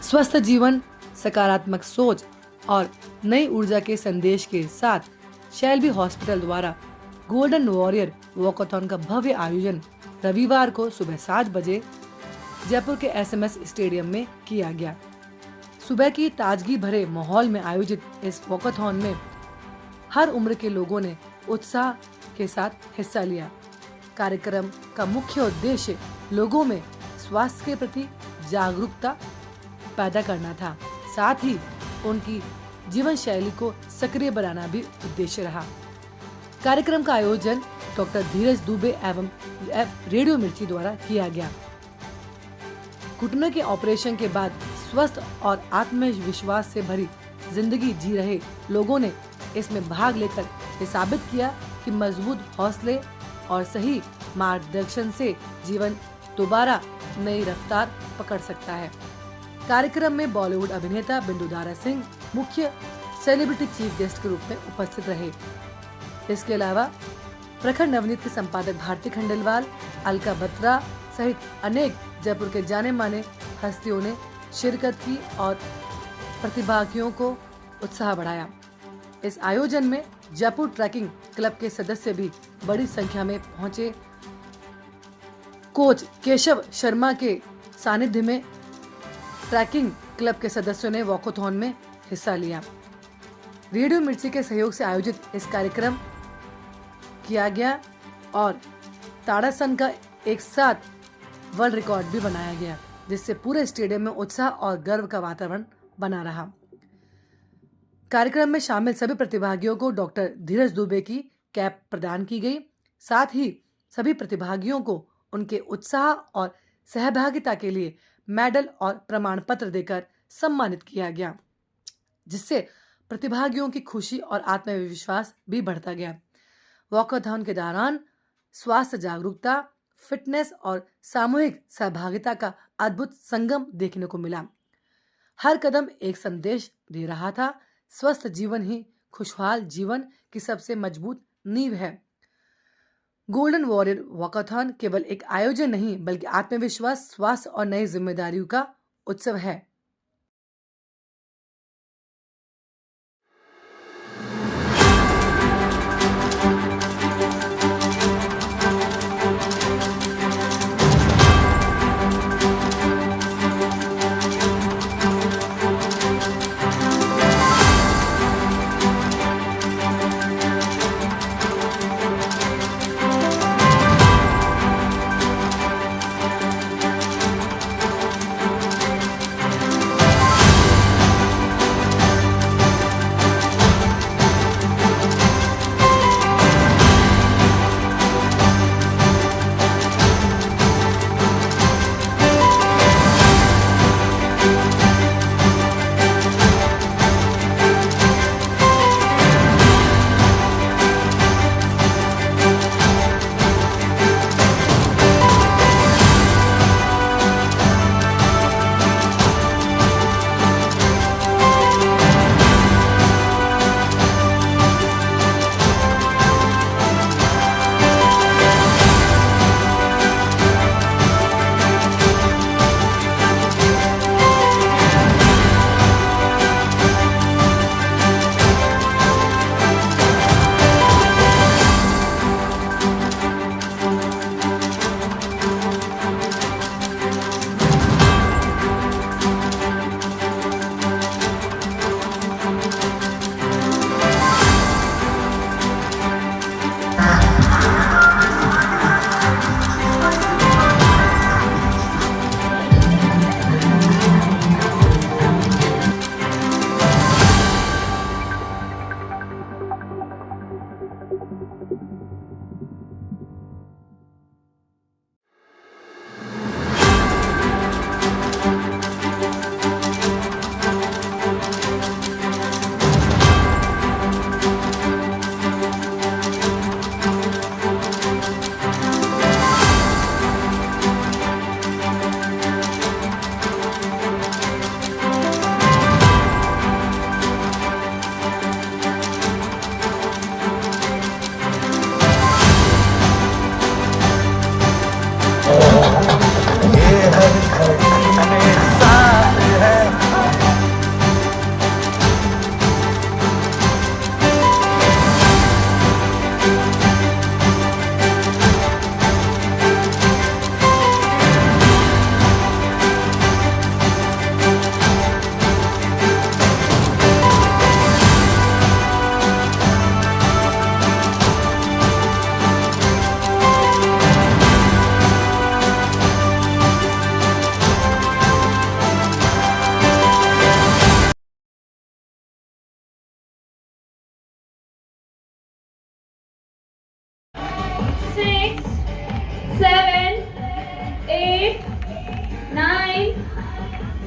स्वस्थ जीवन, सकारात्मक सोच और नई ऊर्जा के संदेश के साथ शैलबी हॉस्पिटल द्वारा गोल्डन वॉरियर वॉकथॉन का भव्य आयोजन रविवार को सुबह 7 बजे जयपुर के एसएमएस स्टेडियम में किया गया। सुबह की ताजगी भरे माहौल में आयोजित इस वॉकथॉन में हर उम्र के लोगों ने उत्साह के साथ हिस्सा लिया। कार्यक्रम का मुख्य उद्देश्य लोगों में स्वास्थ्य के प्रति जागरूकता पैदा करना था, साथ ही उनकी जीवन शैली को सक्रिय बनाना भी उद्देश्य रहा। कार्यक्रम का आयोजन डॉक्टर धीरज दुबे एवं रेडियो मिर्ची द्वारा किया गया। घुटने के ऑपरेशन के बाद स्वस्थ और आत्मविश्वास से भरी जिंदगी जी रहे लोगों ने इसमें भाग लेकर ये साबित किया कि मजबूत हौसले और सही मार्गदर्शन से जीवन दोबारा नई रफ्तार पकड़ सकता है। कार्यक्रम में बॉलीवुड अभिनेता बिंदुदारा सिंह मुख्य सेलिब्रिटी चीफ गेस्ट के रूप में उपस्थित रहे। इसके अलावा प्रखर नवनीत के संपादक भारती खंडेलवाल, अलका बत्रा सहित अनेक जयपुर के जाने माने हस्तियों ने शिरकत की और प्रतिभागियों को उत्साह बढ़ाया। इस आयोजन में जयपुर ट्रैकिंग क्लब के सदस्य भी बड़ी संख्या में पहुंचे। कोच केशव शर्मा के सानिध्य में ट्रैकिंग क्लब के सदस्यों ने वॉकथॉन में हिस्सा लिया। रेडियो मिर्ची के सहयोग से आयोजित इस कार्यक्रम किया गया और ताड़ासन का एक साथ वर्ल्ड रिकॉर्ड भी बनाया गया, जिससे पूरे स्टेडियम में उत्साह और गर्व का वातावरण बना रहा। कार्यक्रम में शामिल सभी प्रतिभागियों को डॉक्टर धीरज दुबे की कैप प्रदान की गई। साथ ही सभी प्रतिभागियों को उनके उत्साह और सहभागिता के लिए मेडल और प्रमाण पत्र देकर सम्मानित किया गया, जिससे प्रतिभागियों की खुशी और आत्मविश्वास भी बढ़ता गया। वॉकथॉन के दौरान स्वास्थ्य जागरूकता, फिटनेस और सामूहिक सहभागिता का अद्भुत संगम देखने को मिला। हर कदम एक संदेश दे रहा था, स्वस्थ जीवन ही खुशहाल जीवन की सबसे मजबूत नींव है। गोल्डन वॉरियर वॉकथॉन केवल एक आयोजन नहीं बल्कि आत्मविश्वास, स्वास्थ्य और नई जिम्मेदारियों का उत्सव है।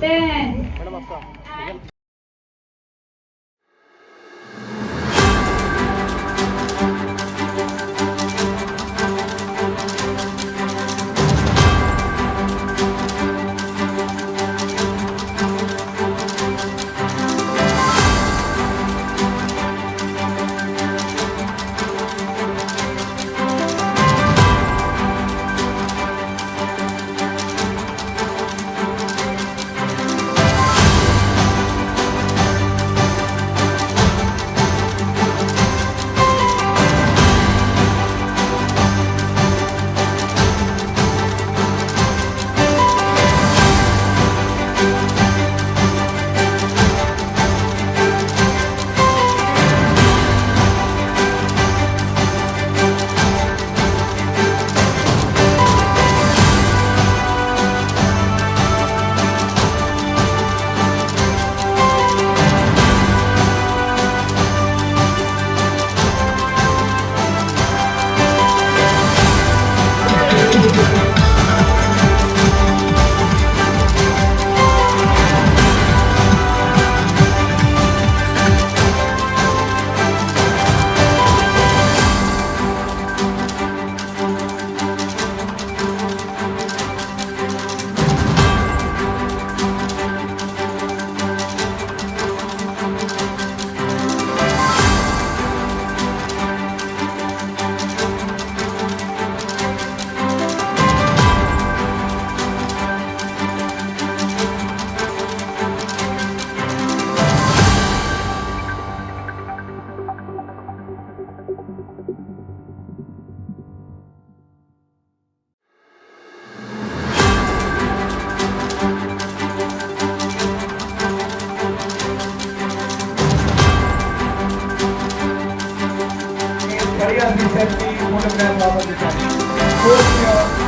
10 बढ़िया सी सेल्फी फोटोग्राफ वापस दिखानी पोस्ट योर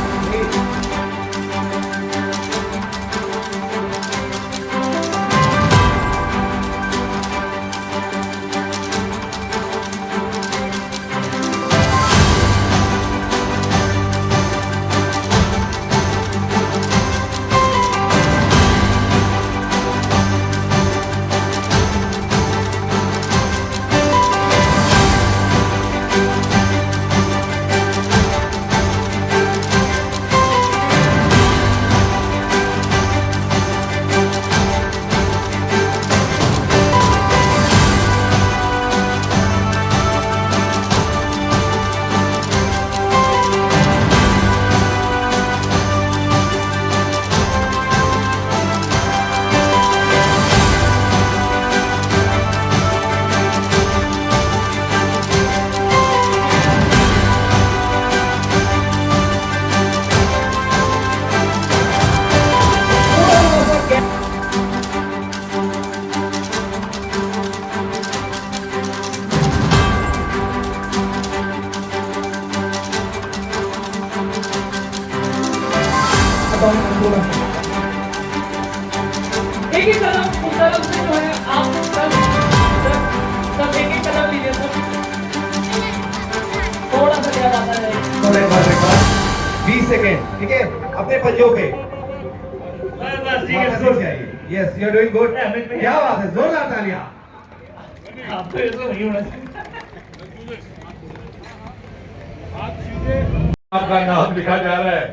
एक ही कदम उस तरफ से जो है आप सब एक कदम लीजिए सब थोड़ा सा ध्यान आता है थोड़े बाद 20 सेकेंड ठीक है अपने पंजों पे बस ठीक वापस है जाइए yes you are doing good क्या बात है जोरदार तालियां आपको ऐसा नहीं होना चाहिए आपका नाम लिखा जा रहा है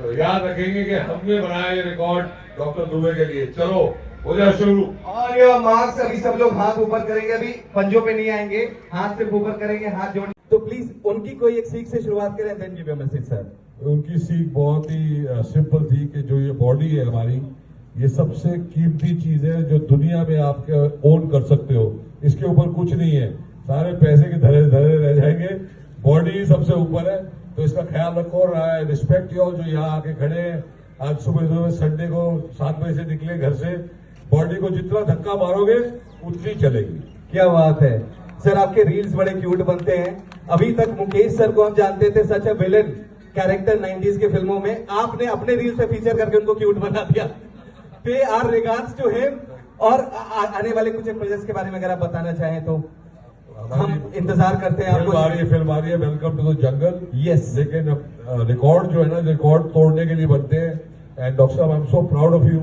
तो याद रखेंगे कि हमने बनाया ये रिकॉर्ड डॉक्टर दुबे के लिए। चलो हो जाए शुरू। और ये मार्क्स अभी सब लोग हाथ ऊपर करेंगे अभी पंजों पे नहीं आएंगे हाथ सिर्फ ऊपर करेंगे हाथ जोड़ तो प्लीज उनकी कोई एक सीख से शुरुआत करें then give a message sir. उनकी सीख बहुत ही सिंपल थी कि जो ये बॉडी है हमारी ये सबसे कीमती चीज है जो दुनिया में आप ओन कर सकते हो। इसके ऊपर कुछ नहीं है, सारे पैसे के धरे धरे रह जाएंगे, बॉडी सबसे ऊपर है। तो इसका ख्याल रखो और रिस्पेक्ट यू ऑल जो यहाँ आके खड़े हैं। आज सुबह संडे को 7 बजे से निकले घर से, बॉडी को जितना धक्का मारोगे उतनी चलेगी। क्या बात है सर, आपके रील्स बड़े क्यूट बनते हैं। अभी तक मुकेश सर को हम जानते थे सच अ विलेन कैरेक्टर 90s के फिल्मों में, आपने अपने रील्स पे फीचर करके उनको क्यूट बना दिया। पे आर रिगार्ड्स टू हिम। और आने वाले कुछ प्रोजेक्ट्स के बारे में अगर आप बताना चाहें तो हम इंतजार करते हैं आपको। फिल्म आ रही है welcome to the jungle. Yes, लेकिन रिकॉर्ड जो है ना, रिकॉर्ड तोड़ने के लिए बनते हैं। एंड डॉक्टर साहब I am so proud of you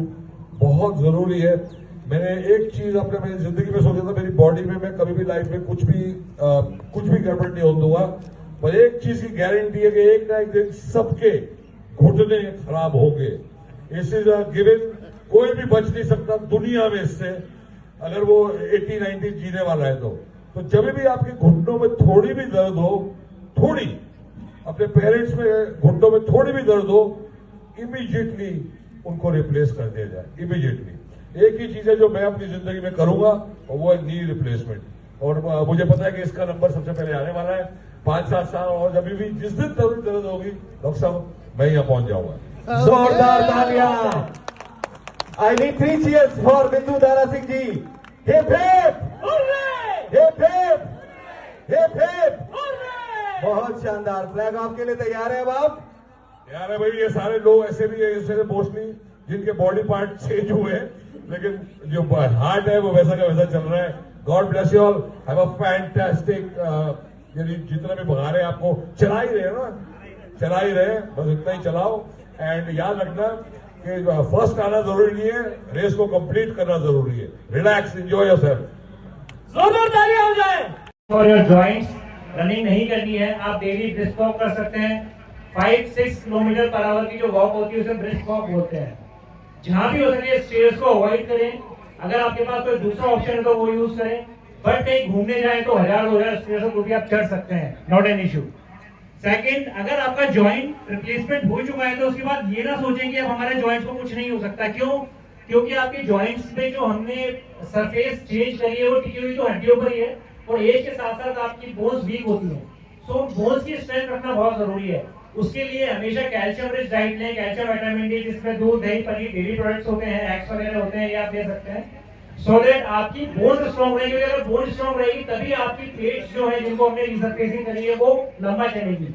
बहुत जरूरी है। मैंने एक चीज अपने मेरी जिंदगी में सोचा था, मेरी बॉडी में मैं कभी भी लाइफ में कुछ भी गड़बड़ नहीं होने दूंगा, पर एक चीज की गारंटी है कि एक ना एक दिन सबके घुटने खराब होंगे। इस इज गिवन, कोई भी बच नहीं सकता दुनिया में इससे, अगर वो 80-90 जीने वाला है तो जब भी आपके घुटनों में थोड़ी भी दर्द हो, थोड़ी अपने पेरेंट्स में घुटनों में थोड़ी भी दर्द हो, इमीडिएटली उनको रिप्लेस कर दिया जाए। इमीडिएटली एक ही चीज है जो मैं अपनी जिंदगी में करूंगा, और वो है नी रिप्लेसमेंट। और मुझे पता है कि इसका नंबर सबसे पहले आने वाला है 5-7 साल, और जब भी जिस दिन दर्द होगी डॉक्टर साहब मैं यहाँ पहुंच जाऊंगा। जोरदार तालियां। I need 3 cheers for Bindu Dara Singh ji. Hip hip hip hip hip hip. बहुत शानदार। फ्लैग ऑफ के लिए तैयार है अब आप? यार है भाई, ये सारे लोग ऐसे भी है मोस्टली जिनके बॉडी पार्ट चेंज हुए हैं, लेकिन जो हार्ट है वो वैसा का वैसा चल रहा है। God bless you all, have a fantastic. यदि जितना भी भगा रहे हैं आपको, चला ही रहे ना, चला ही रहे, बस इतना ही चलाओ। एंड याद रखना कि फर्स्ट आना जरूरी नहीं है, रेस को कंप्लीट करना जरूरी है। Relax, enjoy yourself. जोरदार तालियां हो जाए। फॉर योर जॉइंट्स रनिंग नहीं करनी है, आप डेली ब्रिस्क वॉक कर सकते हैं। 5-6 किलोमीटर पर आवर की जो वॉक होती है उसे ब्रिस्क वॉक बोलते हैं। जहां भी हो सके स्टेयर्स को अवॉइड करें। अगर आपके पास कोई दूसरा ऑप्शन है तो वो यूज करें, बट कहीं घूमने जाए तो 1000-2000 स्टेयर्स को भी आप चढ़ सकते हैं, नॉट एन इशू। सेकंड, अगर आपका जॉइंट रिप्लेसमेंट हो चुका है तो उसके बाद ये ना सोचें कि अब हमारे जॉइंट्स को कुछ नहीं हो सकता। क्यों? क्योंकि आपके जॉइंट्स में जो हमने सरफेस चेंज करी है वो टिकी हुई तो हड्डियों पर ही है, और एज के साथ साथ आपकी बोन्स वीक होती हैं। सो बोन्स की स्ट्रेंथ रखना बहुत जरूरी है। उसके लिए हमेशा कैल्शियम रिच डाइट लें, कैल्शियम विटामिन डी, जिसमें दूध, दही, पनीर, डेयरी प्रोडक्ट्स होते हैं, एग्स वगैरह होते हैं, ये आप दे सकते हैं, सो दैट आपकी बोन्स स्ट्रॉन्ग रहेगी। अगर बोन स्ट्रॉन्ग रहेगी तभी आपकी प्लेट्स जो है जिनको हमने रिसर्फेसिंग करी है वो लंबा चलेगी।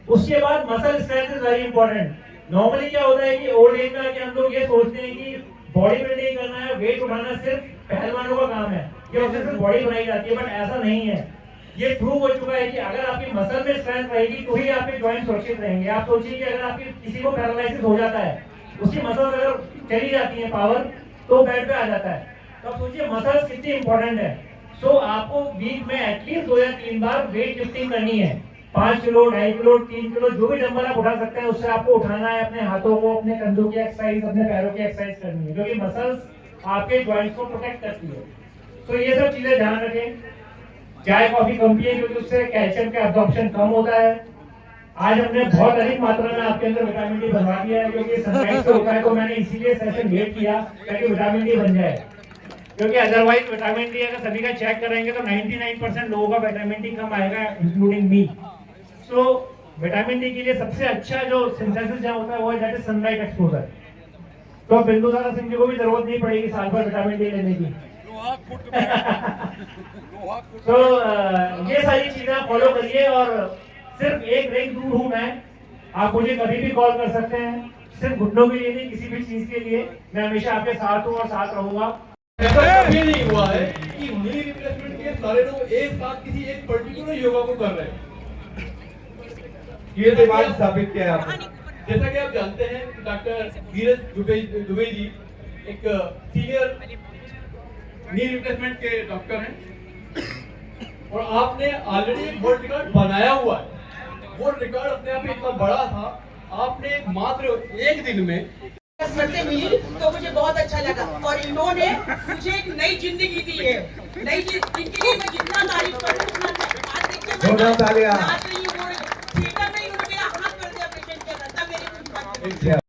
उसके बाद muscle strength is very important. Normally क्या होता है कि ओल्ड एज में आके हम लोग ये सोचते हैं कि बॉडी बिल्डिंग करना है, वेट उठाना सिर्फ पहलवानों का काम है, ये उससे सिर्फ बॉडी बनाई जाती है, बट ऐसा नहीं है। ये प्रूव हो चुका है कि अगर आपकी मसल में स्ट्रेंथ रहेगी तो ही आपके जॉइंट सुरक्षित रहेंगे। आप सोचिए कि अगर आपकी किसी को पैरालिसिस हो जाता है, उसकी मसल्स अगर चली जाती है पावर, तो बेड पे आ जाता है, तो आप सोचिए मसल्स कितनी इंपॉर्टेंट है। सो आपको वीक में एटलीस्ट 2 या 3 बार वेट लिफ्टिंग करनी है। 5 किलो, 2.5 किलो, 3 किलो, जो भी डंबल आप उठा सकते हैं उससे आपको उठाना है। अपने हाथों को, अपने कंधों की एक्सरसाइज, अपने पैरों की एक्सरसाइज करनी है, क्योंकि मसल्स आपके जॉइंट्स को प्रोटेक्ट करती है। तो ये सब चीजें ध्यान रखें। चाय कॉफी कम पिए, क्योंकि उससे कैल्शियम का एब्जॉर्प्शन कम होता है। आज हमने बहुत अधिक मात्रा में आपके अंदर विटामिन डी बनवा दिया है, क्योंकि सनलाइट से होता है, तो मैंने इसीलिए सेशन लेट किया ताकि विटामिन डी बन जाए, क्योंकि अदरवाइज विटामिन डी अगर सभी का चेक करेंगे तो 99% लोगों का विटामिन डी कम आएगा, including me. So vitamin D के लिए सबसे अच्छा जो सिंथेसिस जहाँ होता है वो है सनलाइट एक्सपोजर। तो बिंदु दारा सिंह जी को भी जरूरत नहीं पड़ेगी साल भर विटामिन डी लेने की। तो ये सारी चीजें आप फॉलो करिए, और सिर्फ एक रेंज दूर हूं मैं, आप मुझे कभी भी कॉल कर सकते हैं, सिर्फ घुटनों के लिए नहीं, किसी भी चीज के लिए मैं हमेशा आपके साथ हूं और साथ रहूंगा। ऐसा कभी नहीं हुआ है कि नी रिप्लेसमेंट के सारे लोग एक साथ किसी एक पर्टिकुलर योगा को कर रहे हैं। ये बात साबित किया है आपने। जैसा कि आप जानते हैं, डॉक्टर धीरज दुबे जी एक सीनियर नी रिप्लेसमेंट के डॉक्टर हैं, और आपने ऑलरेडी एक वर्ल्ड रिकॉर्ड बनाया हुआ है। वो रिकॉर्ड अपने आप में इतना बड़ा था, आपने मात्र 1 दिन में से मिली तो मुझे बहुत अच्छा लगा, और इन्होंने मुझे एक नई जिंदगी दी है। नई जिंदगी के लिए मैं जितना तारीफ करूं उतना आज देखिए मैं जोरदार तालियां। नाच रही हूँ, थिएटर में ही उन्होंने मेरा हाथ कर दिया पेशेंट के अंदर, तब मेरी